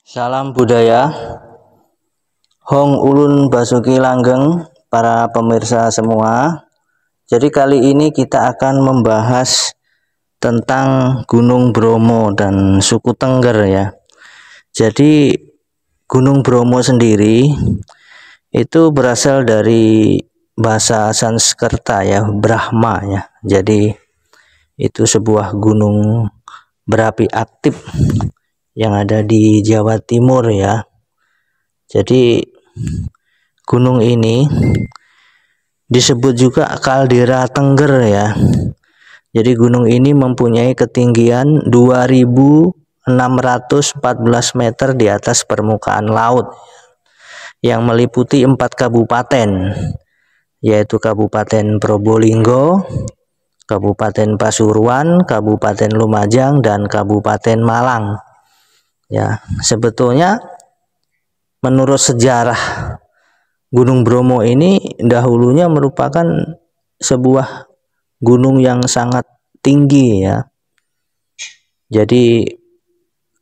Salam budaya, Hong Ulun Basuki Langgeng, para pemirsa semua. Jadi kali ini kita akan membahas tentang Gunung Bromo dan suku Tengger ya. Jadi Gunung Bromo sendiri itu berasal dari bahasa Sanskerta ya, Brahma ya. Jadi itu sebuah gunung berapi aktif yang ada di Jawa Timur ya. Jadi gunung ini disebut juga kaldera Tengger ya. Jadi gunung ini mempunyai ketinggian 2614 meter di atas permukaan laut yang meliputi 4 kabupaten, yaitu Kabupaten Probolinggo, Kabupaten Pasuruan, Kabupaten Lumajang, dan Kabupaten Malang. Ya, sebetulnya menurut sejarah Gunung Bromo ini dahulunya merupakan sebuah gunung yang sangat tinggi ya. Jadi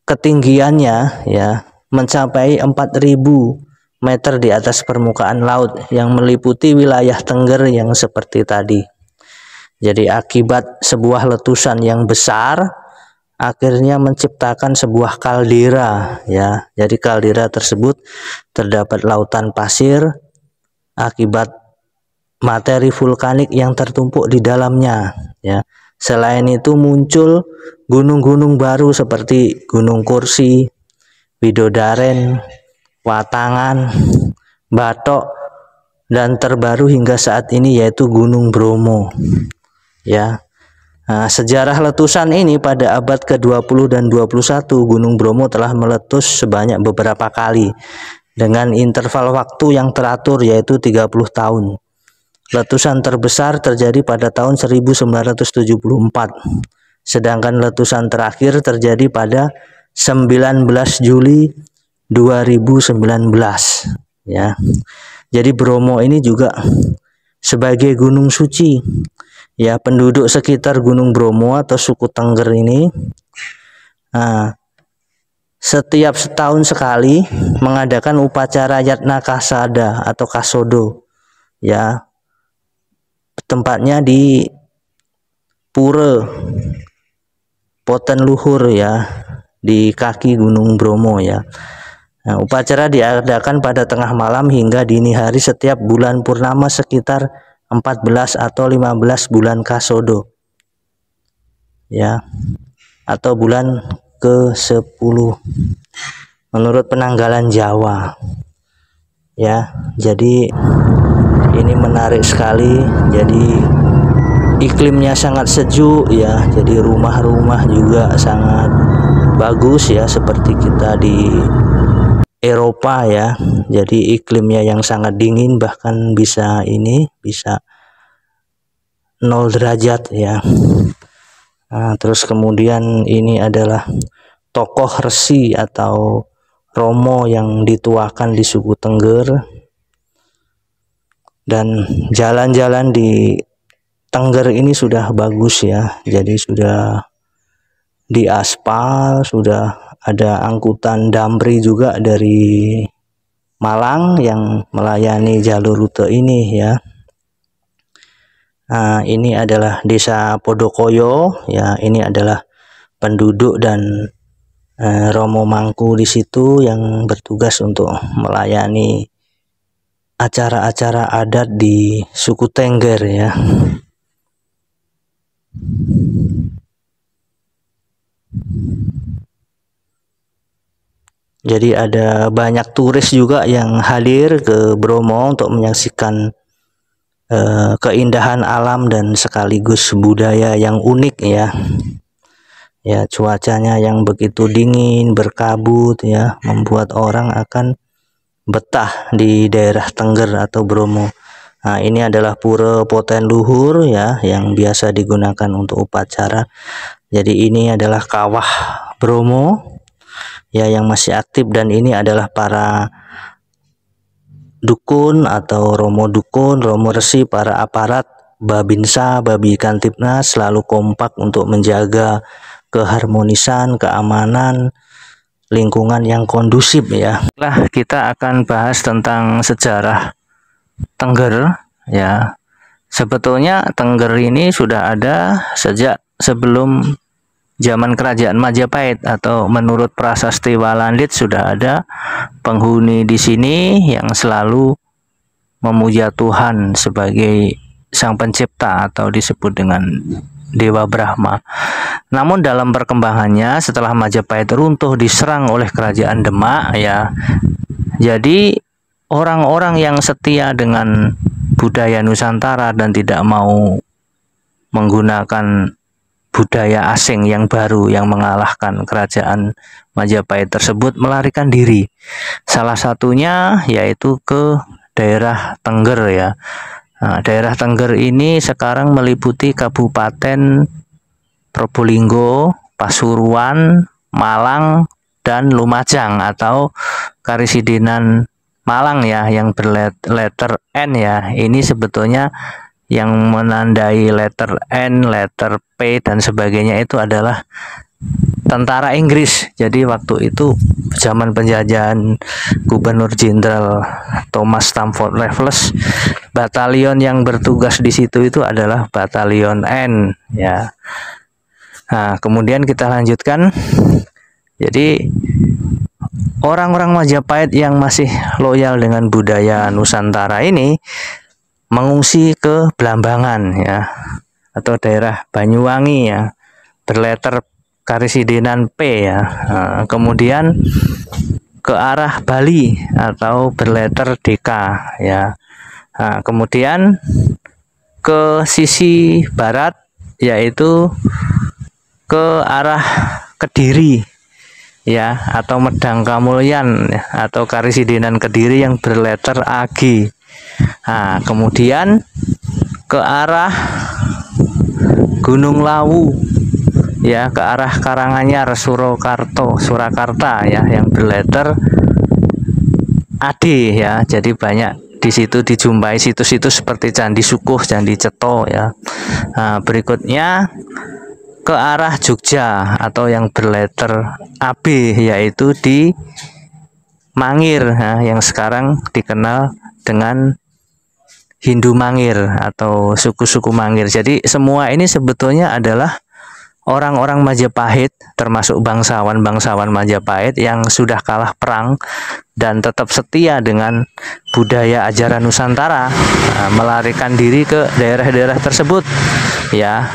ketinggiannya ya mencapai 4000 meter di atas permukaan laut yang meliputi wilayah Tengger yang seperti tadi. Jadi akibat sebuah letusan yang besar akhirnya menciptakan sebuah kaldera ya. Jadi kaldera tersebut terdapat lautan pasir akibat materi vulkanik yang tertumpuk di dalamnya ya. Selain itu muncul gunung-gunung baru seperti Gunung Kursi, Widodaren, Watangan, Batok, dan terbaru hingga saat ini yaitu Gunung Bromo ya. Nah, sejarah letusan ini pada abad ke-20 dan 21 Gunung Bromo telah meletus sebanyak beberapa kali dengan interval waktu yang teratur yaitu 30 tahun. Letusan terbesar terjadi pada tahun 1974, sedangkan letusan terakhir terjadi pada 19 Juli 2019 ya. Jadi Bromo ini juga sebagai gunung suci ya. Penduduk sekitar Gunung Bromo atau suku Tengger ini setiap setahun sekali mengadakan upacara Yatna Kasada atau Kasodo ya. Tempatnya di Pura Poten Luhur ya, di kaki Gunung Bromo ya. Nah, upacara diadakan pada tengah malam hingga dini hari setiap bulan purnama sekitar 14 atau 15 bulan Kasodo ya, atau bulan ke-10 menurut penanggalan Jawa ya. Jadi ini menarik sekali. Jadi iklimnya sangat sejuk ya. Jadi rumah-rumah juga sangat bagus ya, seperti kita di Eropa ya. Jadi iklimnya yang sangat dingin, bahkan bisa 0 derajat ya. Nah, terus kemudian ini adalah tokoh resi atau Romo yang dituakan di suku Tengger. Dan jalan-jalan di Tengger ini sudah bagus ya. Jadi sudah diaspal, sudah ada angkutan damri juga dari Malang yang melayani jalur rute ini ya. Nah, ini adalah Desa Podokoyo ya. Ini adalah penduduk dan Romo Mangku di situ yang bertugas untuk melayani acara-acara adat di suku Tengger ya. Jadi ada banyak turis juga yang hadir ke Bromo untuk menyaksikan keindahan alam dan sekaligus budaya yang unik ya. Ya, cuacanya yang begitu dingin, berkabut ya, membuat orang akan betah di daerah Tengger atau Bromo. Nah, ini adalah Pura Poten Luhur ya, yang biasa digunakan untuk upacara. Jadi ini adalah kawah Bromo ya yang masih aktif, dan ini adalah para dukun atau Romo dukun, Romo resi, para aparat Babinsa, Babi Kantipnas selalu kompak untuk menjaga keharmonisan, keamanan lingkungan yang kondusif ya. Nah, kita akan bahas tentang sejarah Tengger ya. Sebetulnya Tengger ini sudah ada sejak sebelum zaman kerajaan Majapahit, atau menurut prasasti Walandit sudah ada penghuni di sini yang selalu memuja Tuhan sebagai Sang Pencipta atau disebut dengan Dewa Brahma. Namun dalam perkembangannya setelah Majapahit runtuh diserang oleh kerajaan Demak ya. Jadi orang-orang yang setia dengan budaya Nusantara dan tidak mau menggunakan budaya asing yang baru yang mengalahkan kerajaan Majapahit tersebut melarikan diri. Salah satunya yaitu ke daerah Tengger ya. Nah, daerah Tengger ini sekarang meliputi Kabupaten Probolinggo, Pasuruan, Malang, dan Lumajang atau Karisidenan Malang ya, yang berletter N ya. Ini sebetulnya yang menandai letter N, letter P dan sebagainya itu adalah tentara Inggris. Jadi waktu itu zaman penjajahan Gubernur Jenderal Thomas Stamford Raffles, batalion yang bertugas di situ itu adalah batalion N ya. Nah, kemudian kita lanjutkan. Jadi orang-orang Majapahit yang masih loyal dengan budaya Nusantara ini mengungsi ke Blambangan ya, atau daerah Banyuwangi ya, berletter Karisidenan P ya. Nah, kemudian ke arah Bali atau berletter DK ya. Nah, kemudian ke sisi barat yaitu ke arah Kediri ya, atau Medang Kamulyan ya, atau Karisidenan Kediri yang berletter AG. Nah, kemudian ke arah Gunung Lawu ya, ke arah Karanganyar, Surakarta ya, yang berletter AD ya. Jadi banyak di situ dijumpai situs-situs seperti Candi Sukuh, Candi Ceto ya. Nah, berikutnya ke arah Jogja atau yang berletter AB yaitu di Mangir ya, yang sekarang dikenal dengan Hindu Mangir atau suku-suku Mangir. Jadi semua ini sebetulnya adalah orang-orang Majapahit, termasuk bangsawan-bangsawan Majapahit yang sudah kalah perang dan tetap setia dengan budaya ajaran Nusantara, melarikan diri ke daerah-daerah tersebut ya.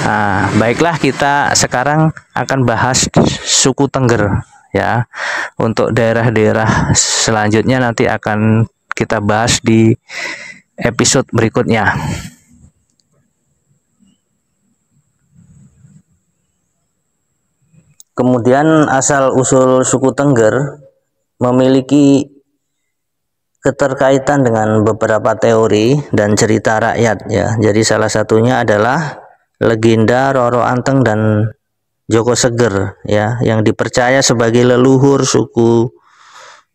Nah, baiklah, kita sekarang akan bahas suku Tengger ya. Untuk daerah-daerah selanjutnya nanti akan kita bahas di episode berikutnya. Kemudian asal-usul suku Tengger memiliki keterkaitan dengan beberapa teori dan cerita rakyat ya. Jadi salah satunya adalah legenda Roro Anteng dan Joko Seger ya, yang dipercaya sebagai leluhur suku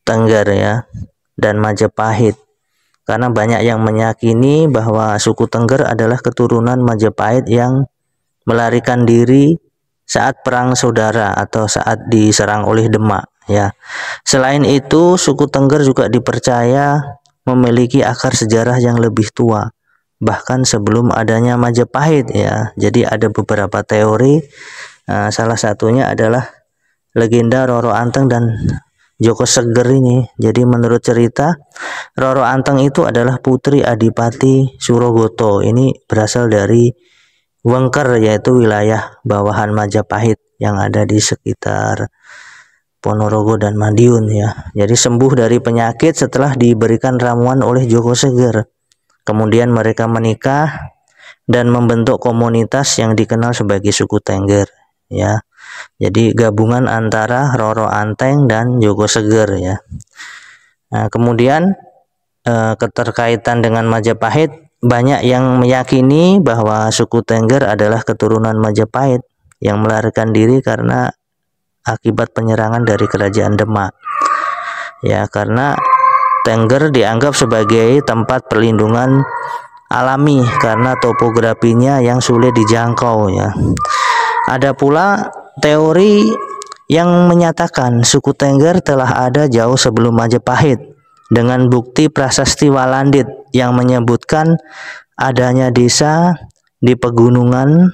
Tengger ya dan Majapahit. Karena banyak yang meyakini bahwa suku Tengger adalah keturunan Majapahit yang melarikan diri saat perang saudara atau saat diserang oleh Demak ya. Selain itu, suku Tengger juga dipercaya memiliki akar sejarah yang lebih tua, bahkan sebelum adanya Majapahit ya. Jadi ada beberapa teori, salah satunya adalah legenda Roro Anteng dan Joko Seger ini. Jadi menurut cerita, Roro Anteng itu adalah putri Adipati Surogoto. Ini berasal dari Wengker, yaitu wilayah bawahan Majapahit yang ada di sekitar Ponorogo dan Madiun ya. Jadi sembuh dari penyakit setelah diberikan ramuan oleh Joko Seger. Kemudian mereka menikah dan membentuk komunitas yang dikenal sebagai suku Tengger ya. Jadi gabungan antara Roro Anteng dan Joko Seger ya. Nah, kemudian keterkaitan dengan Majapahit, banyak yang meyakini bahwa suku Tengger adalah keturunan Majapahit yang melarikan diri karena akibat penyerangan dari kerajaan Demak ya, karena Tengger dianggap sebagai tempat perlindungan alami karena topografinya yang sulit dijangkau ya. Ada pula teori yang menyatakan suku Tengger telah ada jauh sebelum Majapahit, dengan bukti prasasti Walandit yang menyebutkan adanya desa di pegunungan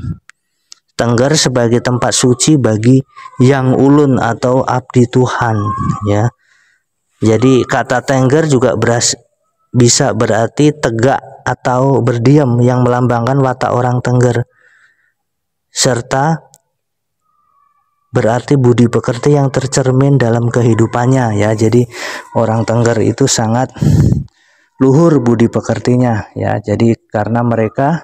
Tengger sebagai tempat suci bagi Yang Ulun atau abdi Tuhan, ya. Jadi kata Tengger juga bisa berarti tegak atau berdiam, yang melambangkan watak orang Tengger, serta berarti budi pekerti yang tercermin dalam kehidupannya, ya. Jadi orang Tengger itu sangat luhur budi pekertinya, ya. Jadi karena mereka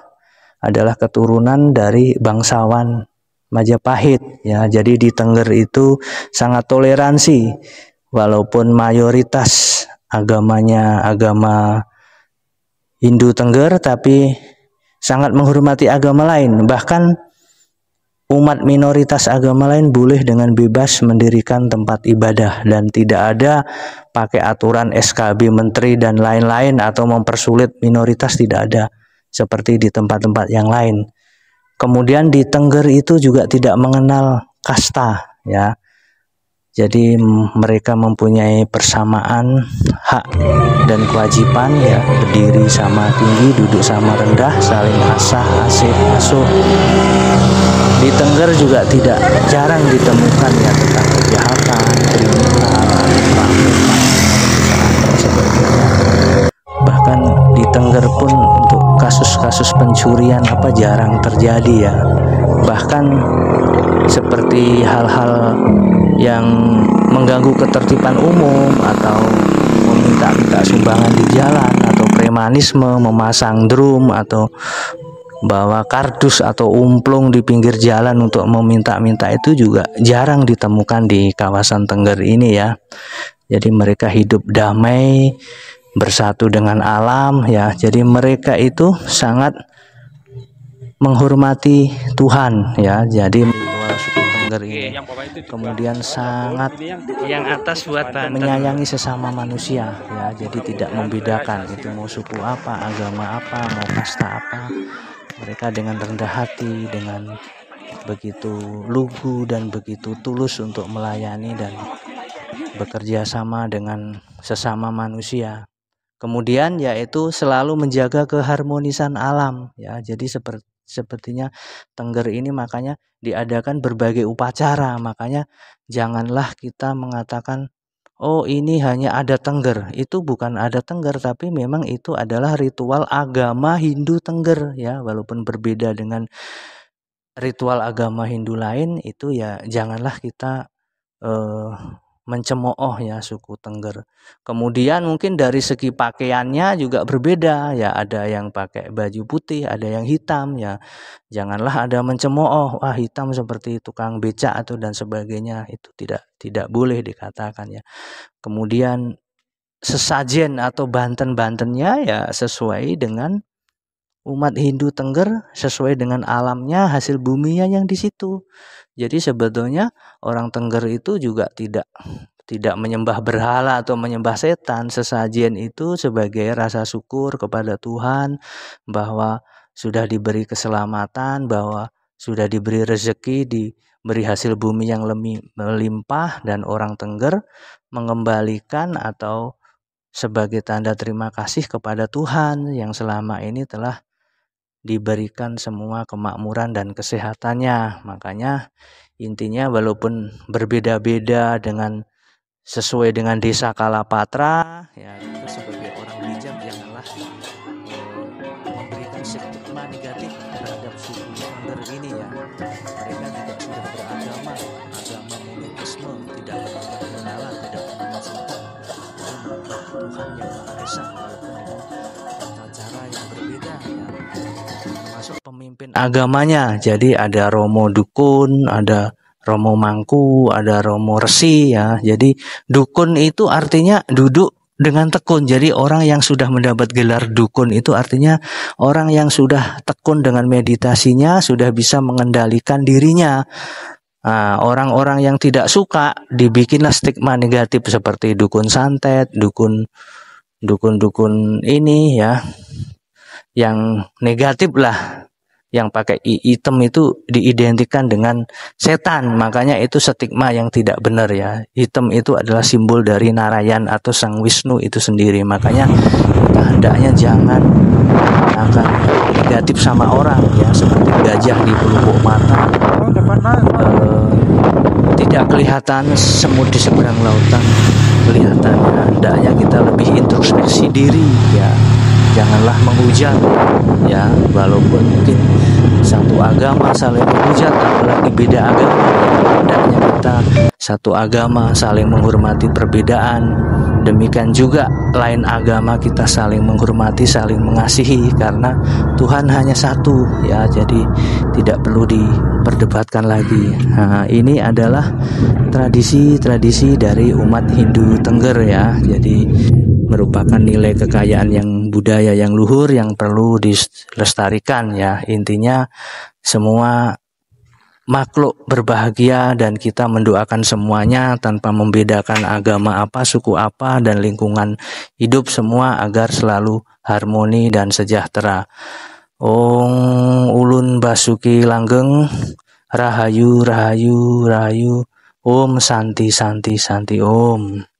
adalah keturunan dari bangsawan Majapahit, ya. Jadi di Tengger itu sangat toleransi, walaupun mayoritas agamanya agama Hindu Tengger, tapi sangat menghormati agama lain. Bahkan umat minoritas agama lain boleh dengan bebas mendirikan tempat ibadah dan tidak ada pakai aturan SKB menteri dan lain-lain atau mempersulit minoritas, tidak ada seperti di tempat-tempat yang lain. Kemudian di Tengger itu juga tidak mengenal kasta, ya. Jadi mereka mempunyai persamaan hak dan kewajiban, ya, berdiri sama tinggi, duduk sama rendah, saling asah, asih, asuh. Di Tengger juga tidak jarang ditemukan, ya, tentang kejahatan, kriminal, perampokan, sebagainya. Bahkan di Tengger pun untuk kasus-kasus pencurian jarang terjadi, ya. Bahkan seperti hal-hal yang mengganggu ketertiban umum atau meminta-minta sumbangan di jalan atau premanisme, memasang drum atau bawa kardus atau umplung di pinggir jalan untuk meminta-minta, itu juga jarang ditemukan di kawasan Tengger ini, ya. Jadi mereka hidup damai, bersatu dengan alam, ya. Jadi mereka itu sangat menghormati Tuhan, ya. Jadi suku Tengger ini kemudian sangat yang atas buat menyayangi sesama manusia, ya. Jadi tidak membedakan itu mau suku apa, agama apa, mau kasta apa. Mereka dengan rendah hati, dengan begitu lugu dan begitu tulus untuk melayani dan bekerja sama dengan sesama manusia. Kemudian yaitu selalu menjaga keharmonisan alam, ya. Jadi sepertinya Tengger ini makanya diadakan berbagai upacara. Makanya janganlah kita mengatakan, oh ini hanya ada Tengger. Itu bukan ada Tengger, tapi memang itu adalah ritual agama Hindu Tengger, ya. Walaupun berbeda dengan ritual agama Hindu lain, itu ya janganlah kita mencemooh, ya, suku Tengger. Kemudian mungkin dari segi pakaiannya juga berbeda, ya. Ada yang pakai baju putih, ada yang hitam, ya. Janganlah ada mencemooh, wah hitam seperti tukang becak atau dan sebagainya. Itu tidak boleh dikatakan, ya. Kemudian sesajen atau banten-bantennya ya sesuai dengan umat Hindu Tengger, sesuai dengan alamnya, hasil buminya yang di situ. Jadi sebetulnya orang Tengger itu juga tidak menyembah berhala atau menyembah setan. Sesajen itu sebagai rasa syukur kepada Tuhan bahwa sudah diberi keselamatan, bahwa sudah diberi rezeki, diberi hasil bumi yang melimpah, dan orang Tengger mengembalikan atau sebagai tanda terima kasih kepada Tuhan yang selama ini telah diberikan semua kemakmuran dan kesehatannya. Makanya intinya walaupun berbeda-beda dengan sesuai dengan desa Kalapatra, ya, kita sebagai orang bijak janganlah memberikan stigma negatif terhadap suku Tengger ini, ya. Mereka juga sudah beragama, agama monoteisme, tidak menyembah berhala, tidak menyembah setan, menyembah Tuhan yang Maha Esa, walaupun dengan tata cara yang berbeda, ya. Termasuk pemimpin agamanya. Jadi ada Romo Dukun, ada Romo Mangku, ada Romo Resi, ya. Jadi dukun itu artinya duduk dengan tekun. Jadi orang yang sudah mendapat gelar dukun itu artinya orang yang sudah tekun dengan meditasinya, sudah bisa mengendalikan dirinya. Nah, orang-orang yang tidak suka dibikinlah stigma negatif seperti dukun santet, dukun ini, ya, yang negatif lah, yang pakai hitam itu diidentikan dengan setan. Makanya itu stigma yang tidak benar ya. Hitam itu adalah simbol dari Narayan atau Sang Wisnu itu sendiri. Makanya kita hendaknya jangan akan negatif sama orang ya, seperti gajah di pelupuk mata, tidak kelihatan semut di seberang lautan kelihatan. Hendaknya kita lebih introspeksi diri ya, janganlah menghujat ya, walaupun mungkin satu agama saling menghujat, apalagi beda agama. Hendaknya kita satu agama saling menghormati perbedaan, demikian juga lain agama kita saling menghormati, saling mengasihi, karena Tuhan hanya satu ya, jadi tidak perlu diperdebatkan lagi. Nah, ini adalah tradisi-tradisi dari umat Hindu Tengger ya, jadi merupakan nilai kekayaan yang budaya yang luhur yang perlu dilestarikan ya. Intinya semua makhluk berbahagia dan kita mendoakan semuanya tanpa membedakan agama apa, suku apa, dan lingkungan hidup semua agar selalu harmoni dan sejahtera. Om Ulun Basuki Langgeng, Rahayu Rahayu Rahayu, Om Santi Santi Santi Om.